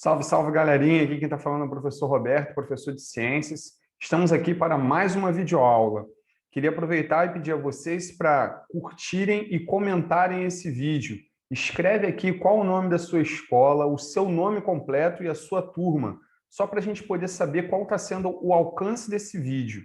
Salve, salve, galerinha! Aqui quem está falando é o professor Roberto, professor de Ciências. Estamos aqui para mais uma videoaula. Queria aproveitar e pedir a vocês para curtirem e comentarem esse vídeo. Escreve aqui qual o nome da sua escola, o seu nome completo e a sua turma, só para a gente poder saber qual está sendo o alcance desse vídeo.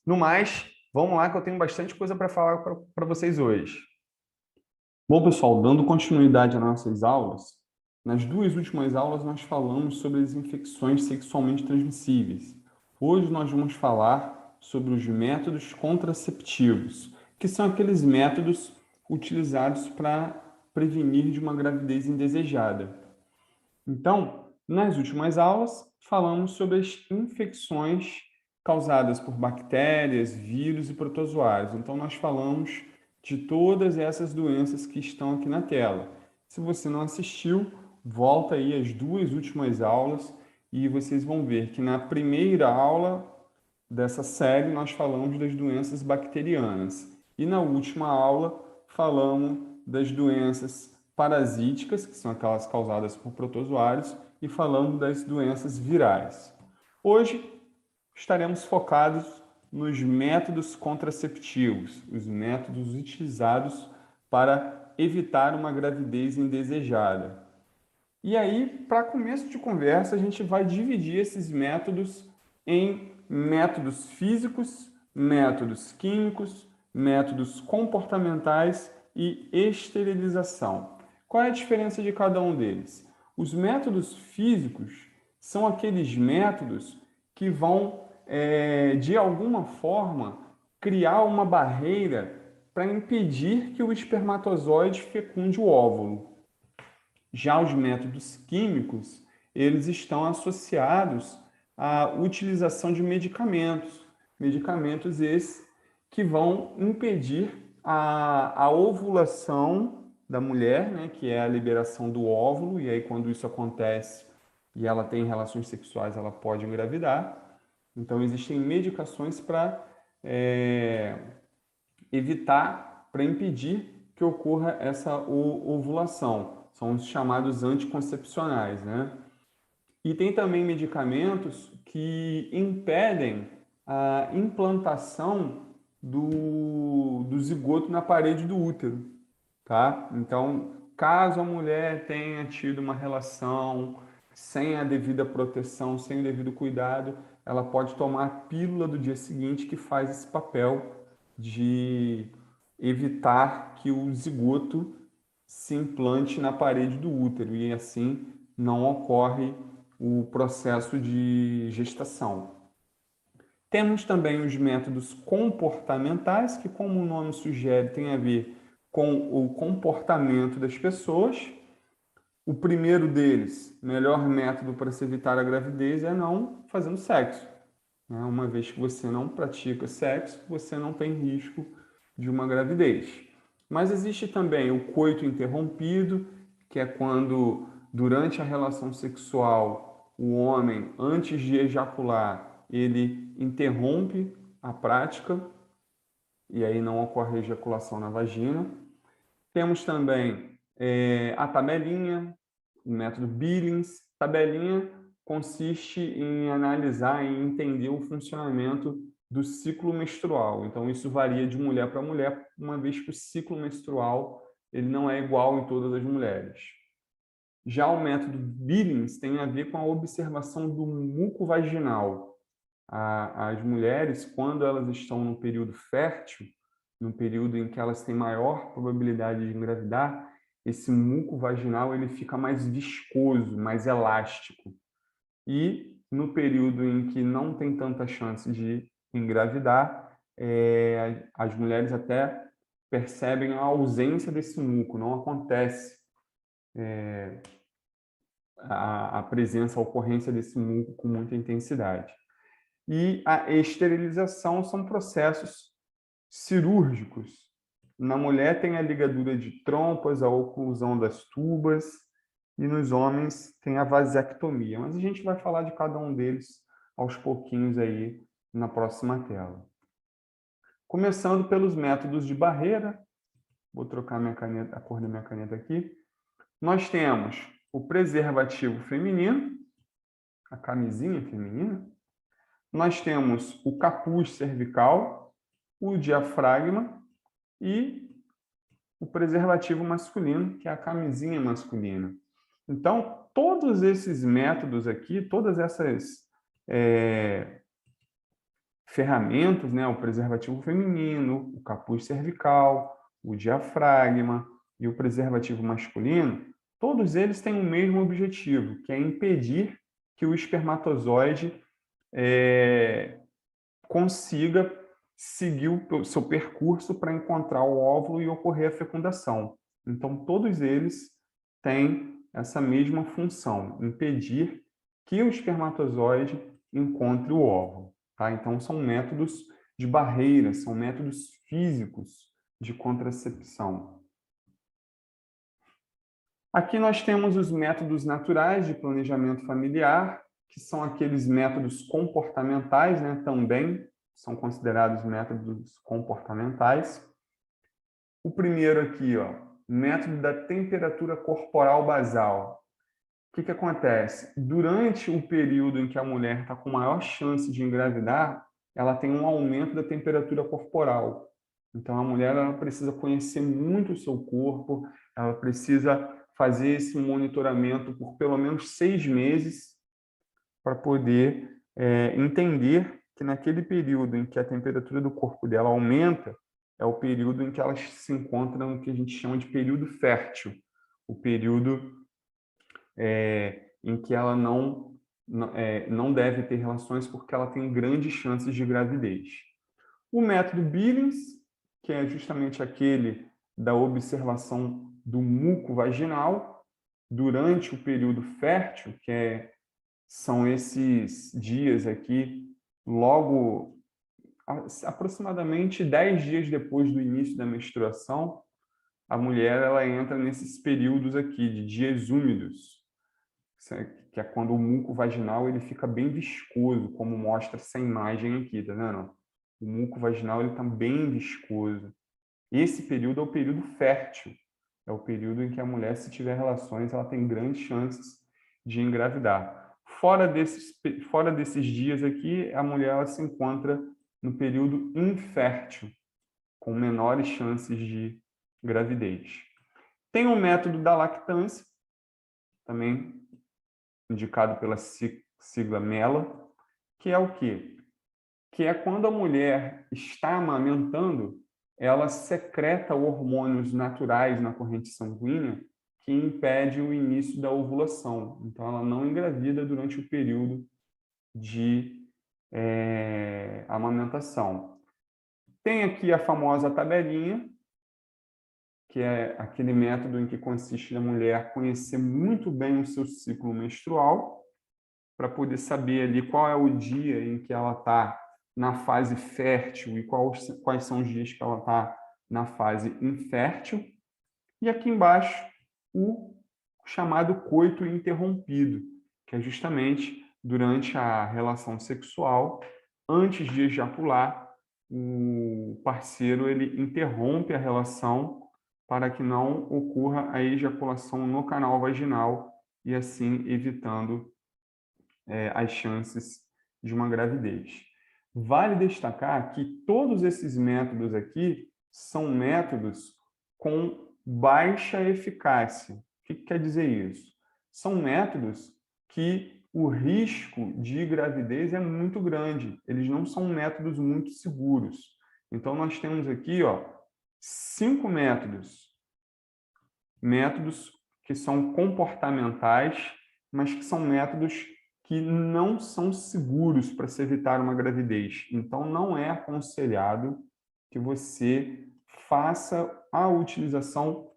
No mais, vamos lá que eu tenho bastante coisa para falar para vocês hoje. Bom, pessoal, dando continuidade às nossas aulas, nas duas últimas aulas nós falamos sobre as infecções sexualmente transmissíveis. Hoje nós vamos falar sobre os métodos contraceptivos, que são aqueles métodos utilizados para prevenir de uma gravidez indesejada. Então, nas últimas aulas, falamos sobre as infecções causadas por bactérias, vírus e protozoários. Então, nós falamos de todas essas doenças que estão aqui na tela. Se você não assistiu, volta aí às duas últimas aulas e vocês vão ver que na primeira aula dessa série nós falamos das doenças bacterianas e na última aula falamos das doenças parasíticas, que são aquelas causadas por protozoários, e falamos das doenças virais. Hoje estaremos focados nos métodos contraceptivos, os métodos utilizados para evitar uma gravidez indesejada. E aí, para começo de conversa, a gente vai dividir esses métodos em métodos físicos, métodos químicos, métodos comportamentais e esterilização. Qual é a diferença de cada um deles? Os métodos físicos são aqueles métodos que vão, de alguma forma, criar uma barreira para impedir que o espermatozoide fecunde o óvulo. Já os métodos químicos, eles estão associados à utilização de medicamentos. Medicamentos esses que vão impedir a ovulação da mulher, né, que é a liberação do óvulo, e aí quando isso acontece e ela tem relações sexuais, ela pode engravidar. Então, existem medicações para evitar, para impedir que ocorra essa ovulação. São os chamados anticoncepcionais, né? E tem também medicamentos que impedem a implantação do zigoto na parede do útero, tá? Então, caso a mulher tenha tido uma relação sem a devida proteção, sem o devido cuidado, ela pode tomar a pílula do dia seguinte que faz esse papel de evitar que o zigoto se implante na parede do útero e assim não ocorre o processo de gestação. Temos também os métodos comportamentais, que, como o nome sugere, tem a ver com o comportamento das pessoas. O primeiro deles, melhor método para se evitar a gravidez, é não fazendo sexo. Uma vez que você não pratica sexo, você não tem risco de uma gravidez. Mas existe também o coito interrompido, que é quando, durante a relação sexual, o homem, antes de ejacular, ele interrompe a prática e aí não ocorre ejaculação na vagina. Temos também a tabelinha, o método Billings. Tabelinha consiste em analisar e entender o funcionamento do ciclo menstrual. Então, isso varia de mulher para mulher, uma vez que o ciclo menstrual ele não é igual em todas as mulheres. Já o método Billings tem a ver com a observação do muco vaginal. As mulheres, quando elas estão no período fértil, no período em que elas têm maior probabilidade de engravidar, esse muco vaginal ele fica mais viscoso, mais elástico. E no período em que não tem tanta chance de engravidar, as mulheres até percebem a ausência desse muco, não acontece a presença, a ocorrência desse muco com muita intensidade. E a esterilização são processos cirúrgicos. Na mulher tem a ligadura de trompas, a oclusão das tubas, e nos homens tem a vasectomia. Mas a gente vai falar de cada um deles aos pouquinhos aí na próxima tela. Começando pelos métodos de barreira, vou trocar minha caneta, a cor da minha caneta aqui. Nós temos o preservativo feminino, a camisinha feminina. Nós temos o capuz cervical, o diafragma e o preservativo masculino, que é a camisinha masculina. Então, todos esses métodos aqui, todas essas ferramentas, né, o preservativo feminino, o capuz cervical, o diafragma e o preservativo masculino, todos eles têm o mesmo objetivo, que é impedir que o espermatozoide consiga seguir o seu percurso para encontrar o óvulo e ocorrer a fecundação. Então, todos eles têm essa mesma função, impedir que o espermatozoide encontre o óvulo. Tá? Então, são métodos de barreira, são métodos físicos de contracepção. Aqui nós temos os métodos naturais de planejamento familiar, que são aqueles métodos comportamentais, né? Também são considerados métodos comportamentais. O primeiro aqui, ó, método da temperatura corporal basal. O que acontece? Durante o período em que a mulher está com maior chance de engravidar, ela tem um aumento da temperatura corporal. Então, a mulher ela precisa conhecer muito o seu corpo, ela precisa fazer esse monitoramento por pelo menos 6 meses para poder entender que naquele período em que a temperatura do corpo dela aumenta, é o período em que ela se encontra no que a gente chama de período fértil, o período em que ela não deve ter relações porque ela tem grandes chances de gravidez. O método Billings, que é justamente aquele da observação do muco vaginal durante o período fértil, são esses dias aqui, logo aproximadamente 10 dias depois do início da menstruação, a mulher ela entra nesses períodos aqui de dias úmidos, que é quando o muco vaginal ele fica bem viscoso, como mostra essa imagem aqui, tá vendo? O muco vaginal ele está bem viscoso. Esse período é o período fértil, é o período em que a mulher, se tiver relações, ela tem grandes chances de engravidar. Fora desses dias aqui, a mulher ela se encontra no período infértil, com menores chances de gravidez. Tem o método da lactância, também indicado pela sigla MELA, que é o quê? Que é quando a mulher está amamentando, ela secreta hormônios naturais na corrente sanguínea que impede o início da ovulação. Então, ela não engravida durante o período de amamentação. Tem aqui a famosa tabelinha, que é aquele método em que consiste na mulher conhecer muito bem o seu ciclo menstrual, para poder saber ali qual é o dia em que ela está na fase fértil e quais são os dias que ela está na fase infértil. E aqui embaixo, o chamado coito interrompido, que é justamente durante a relação sexual, antes de ejacular, o parceiro ele interrompe a relação para que não ocorra a ejaculação no canal vaginal e assim evitando as chances de uma gravidez. Vale destacar que todos esses métodos aqui são métodos com baixa eficácia. O que quer dizer isso? São métodos que o risco de gravidez é muito grande. Eles não são métodos muito seguros. Então, nós temos aqui 5 métodos. Métodos que são comportamentais, mas que são métodos que não são seguros para se evitar uma gravidez. Então, não é aconselhado que você faça a utilização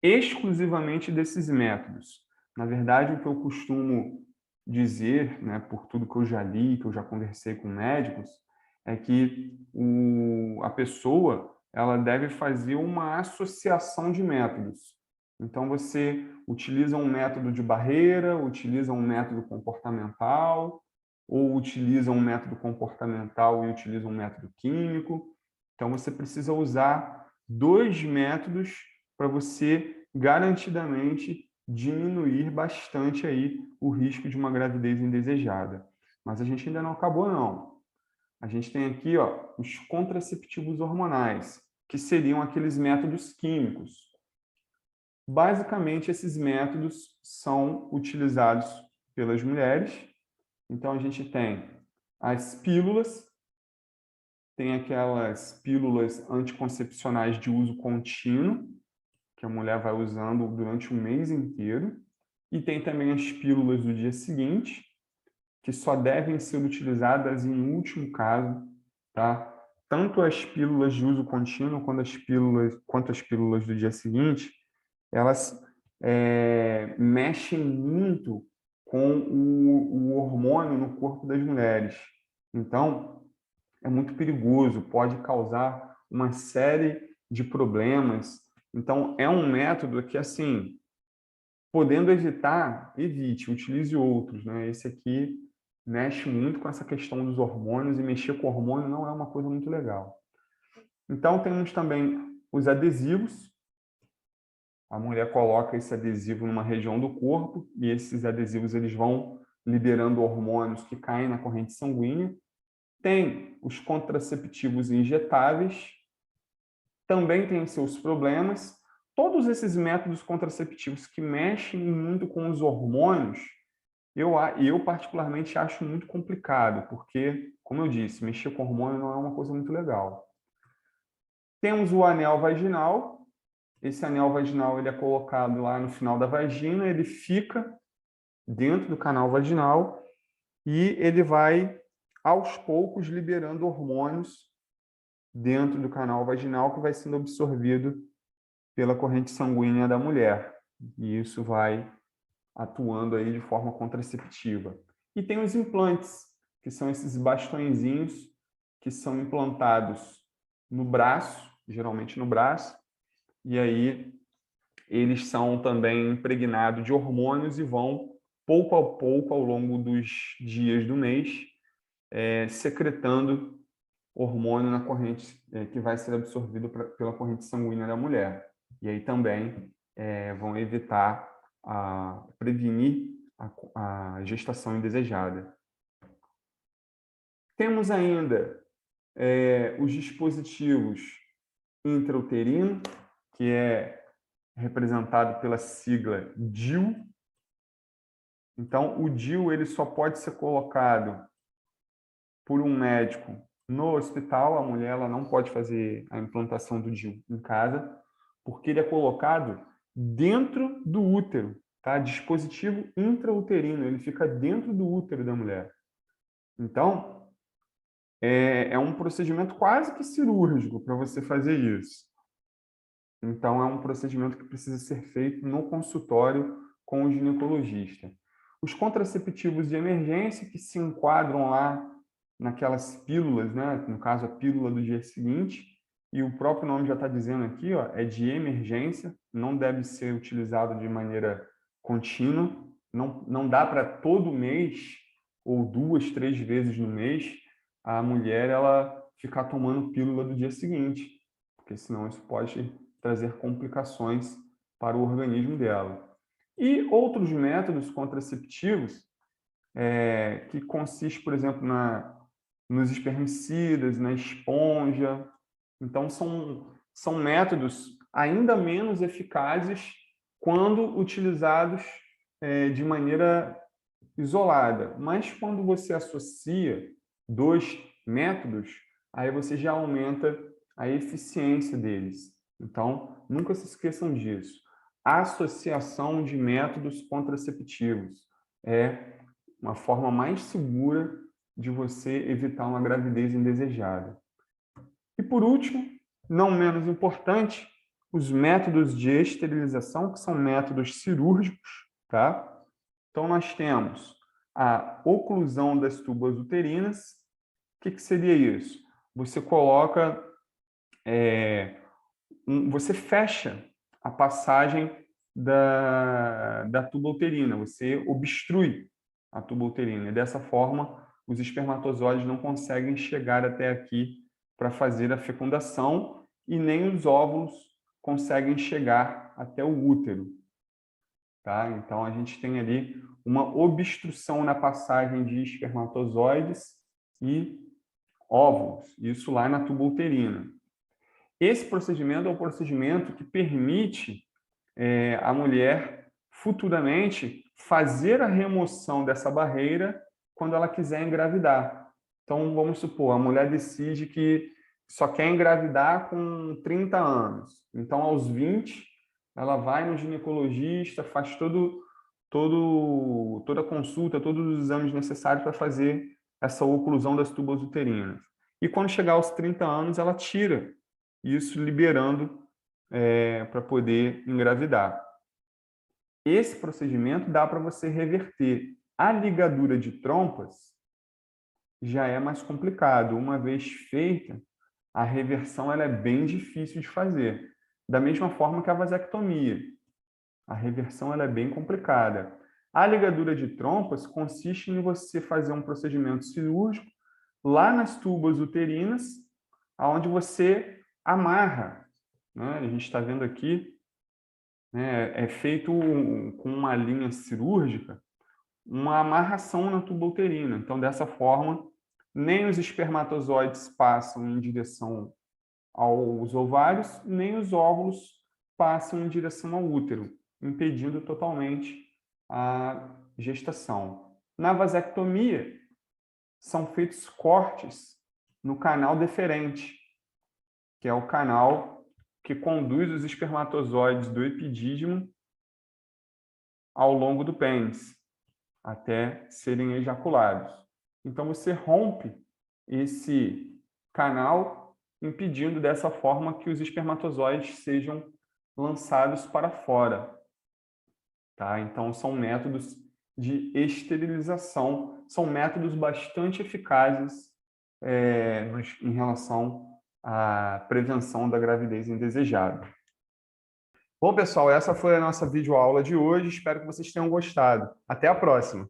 exclusivamente desses métodos. Na verdade, o que eu costumo dizer, né, por tudo que eu já li, que eu já conversei com médicos, é que a pessoa ela deve fazer uma associação de métodos. Então, você utiliza um método de barreira, utiliza um método comportamental, ou utiliza um método comportamental e utiliza um método químico. Então, você precisa usar 2 métodos para você garantidamente diminuir bastante aí o risco de uma gravidez indesejada. Mas a gente ainda não acabou, não. A gente tem aqui, ó, os contraceptivos hormonais, que seriam aqueles métodos químicos. Basicamente, esses métodos são utilizados pelas mulheres. Então, a gente tem as pílulas, tem aquelas pílulas anticoncepcionais de uso contínuo, que a mulher vai usando durante o mês inteiro. E tem também as pílulas do dia seguinte, que só devem ser utilizadas em último caso, tá? Tanto as pílulas de uso contínuo quanto as pílulas do dia seguinte, elas mexem muito com o hormônio no corpo das mulheres. Então, é muito perigoso, pode causar uma série de problemas. Então, é um método que, assim, podendo evitar, evite, utilize outros, né? Esse aqui mexe muito com essa questão dos hormônios e mexer com hormônio não é uma coisa muito legal. Então, temos também os adesivos. A mulher coloca esse adesivo numa região do corpo e esses adesivos eles vão liberando hormônios que caem na corrente sanguínea. Tem os contraceptivos injetáveis, também tem seus problemas. Todos esses métodos contraceptivos que mexem muito com os hormônios, eu particularmente acho muito complicado, porque, como eu disse, mexer com hormônio não é uma coisa muito legal. Temos o anel vaginal. Esse anel vaginal ele é colocado lá no final da vagina, ele fica dentro do canal vaginal e ele vai, aos poucos, liberando hormônios dentro do canal vaginal que vai sendo absorvido pela corrente sanguínea da mulher. E isso vai atuando aí de forma contraceptiva. E tem os implantes, que são esses bastõezinhos que são implantados no braço, geralmente no braço, e aí eles são também impregnados de hormônios e vão, pouco a pouco, ao longo dos dias do mês, secretando hormônio na corrente que vai ser absorvido pela corrente sanguínea da mulher. E aí também vão evitar, prevenir a gestação indesejada. Temos ainda os dispositivos intrauterino, que é representado pela sigla DIU. Então, o DIU ele só pode ser colocado por um médico no hospital. A mulher ela não pode fazer a implantação do DIU em casa, porque ele é colocado dentro do útero, tá? Dispositivo intrauterino, ele fica dentro do útero da mulher. Então, é um procedimento quase que cirúrgico para você fazer isso. Então, é um procedimento que precisa ser feito no consultório com o ginecologista. Os contraceptivos de emergência, que se enquadram lá naquelas pílulas, né? No caso, a pílula do dia seguinte, e o próprio nome já está dizendo aqui, ó, é de emergência, não deve ser utilizado de maneira contínua, não dá para todo mês, ou 2, 3 vezes no mês, a mulher ela ficar tomando pílula do dia seguinte, porque senão isso pode trazer complicações para o organismo dela. E outros métodos contraceptivos, que consiste, por exemplo, nos espermicidas, na esponja. Então, são métodos ainda menos eficazes quando utilizados de maneira isolada. Mas quando você associa dois métodos, aí você já aumenta a eficiência deles. Então, nunca se esqueçam disso. A associação de métodos contraceptivos é uma forma mais segura de você evitar uma gravidez indesejada. E por último, não menos importante, os métodos de esterilização, que são métodos cirúrgicos, tá? Então, nós temos a oclusão das tubas uterinas. O que seria isso? Você coloca, você fecha a passagem da tuba uterina, você obstrui a tuba uterina. E dessa forma, os espermatozoides não conseguem chegar até aqui para fazer a fecundação e nem os óvulos conseguem chegar até o útero. tá? Então, a gente tem ali uma obstrução na passagem de espermatozoides e óvulos, isso lá na tuba uterina. Esse procedimento é o procedimento que permite a mulher futuramente fazer a remoção dessa barreira quando ela quiser engravidar. Então, vamos supor, a mulher decide que só quer engravidar com 30 anos. Então, aos 20, ela vai no ginecologista, faz toda a consulta, todos os exames necessários para fazer essa oclusão das tubas uterinas. E quando chegar aos 30 anos, ela tira isso, liberando para poder engravidar. Esse procedimento dá para você reverter. A ligadura de trompas já é mais complicado. Uma vez feita, a reversão ela é bem difícil de fazer. Da mesma forma que a vasectomia. A reversão ela é bem complicada. A ligadura de trompas consiste em você fazer um procedimento cirúrgico lá nas tubas uterinas, onde você amarra. Né? A gente está vendo aqui, né, é feito com uma linha cirúrgica, uma amarração na tuba uterina. Então, dessa forma, nem os espermatozoides passam em direção aos ovários, nem os óvulos passam em direção ao útero, impedindo totalmente a gestação. Na vasectomia, são feitos cortes no canal deferente, que é o canal que conduz os espermatozoides do epidídimo ao longo do pênis, até serem ejaculados. Então, você rompe esse canal, impedindo dessa forma que os espermatozoides sejam lançados para fora. Tá? Então, são métodos de esterilização, são métodos bastante eficazes em relação à prevenção da gravidez indesejada. Bom, pessoal, essa foi a nossa videoaula de hoje. Espero que vocês tenham gostado. Até a próxima!